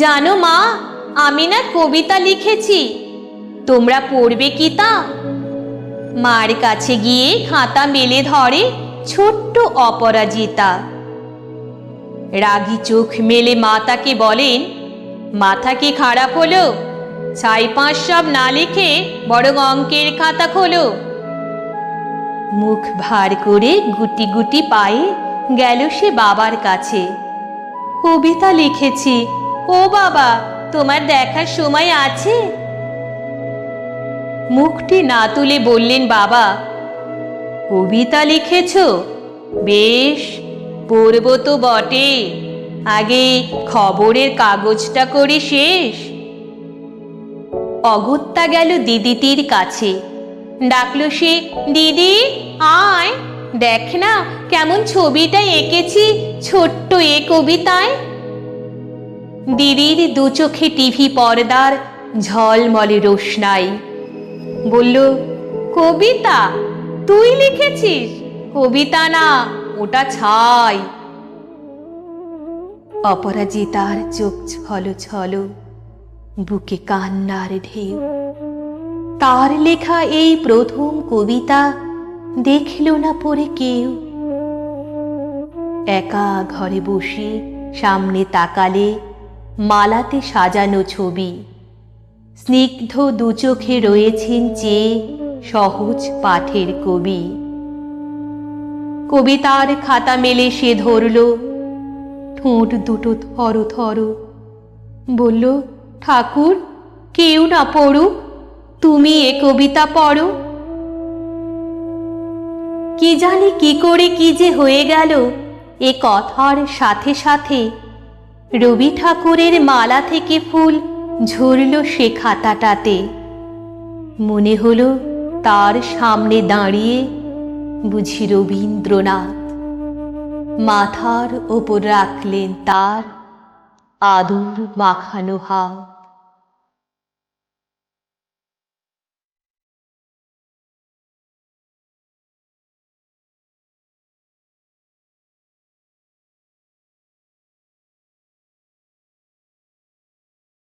জানো মা, আমি না কবিতা লিখেছি, তোমরা পড়বে কি তা? মার কাছে গিয়ে খাতা মেলে ধরে ছোট্ট অপরাজিতা। রাগী চোখ মেলে মা তাকে বলেন, মাথা কি খারাপ হলো? ছাই পাঁচ সব না লিখে বরং অঙ্কের খাতা খোলো। মুখ ভার করে গুটি গুটি পায়ে গেল সে বাবার কাছে। কবিতা লিখেছি, ও বাবা, তোমার দেখার সময় আছে? মুখটি না তুলে বললেন বাবা, কবিতা লিখেছ? বেশ, পড়ব তো বটে, আগে খবরের কাগজটা করে শেষ। অগত্যা গেল দিদিটির কাছে, ডাকলো সে, দিদি আয়, দেখ না কেমন ছবিটা এঁকেছি ছোট্ট এ কবিতায়। দিদির দু চোখে টিভি পর্দার ঝলমলে রোশনাই। বলল, কবিতা? তুই লিখেছিস? কবিতা না, ওটা ছাই। অপরাজিতার চোখ ছলো ছলো, বুকে কান্নার ঢেউ। তার লেখা এই প্রথম কবিতা দেখল না পড়ে কেউ। একা ঘরে বসে সামনে তাকালে মালাতে সাজানো ছবি, স্নিগ্ধ দু চোখে রয়েছেন চেয়ে সহজ পাঠের কবি। কবিতার খাতা মেলে সে ধরল, ঠোঁট দুটো থর থর। বলল, ঠাকুর, কেউ না পড়ুক, তুমি এ কবিতা পড়ো। কি জানি কি করে কি যে হয়ে গেল, এ কথার সাথে সাথে রবি ঠাকুরের মালা থেকে ফুল ঝরল সে খাতাটাতে। মনে হলো তার সামনে দাঁড়িয়ে বুঝি রবীন্দ্রনাথ, মাথার ওপর রাখলেন তার আদর মাখানো হাত।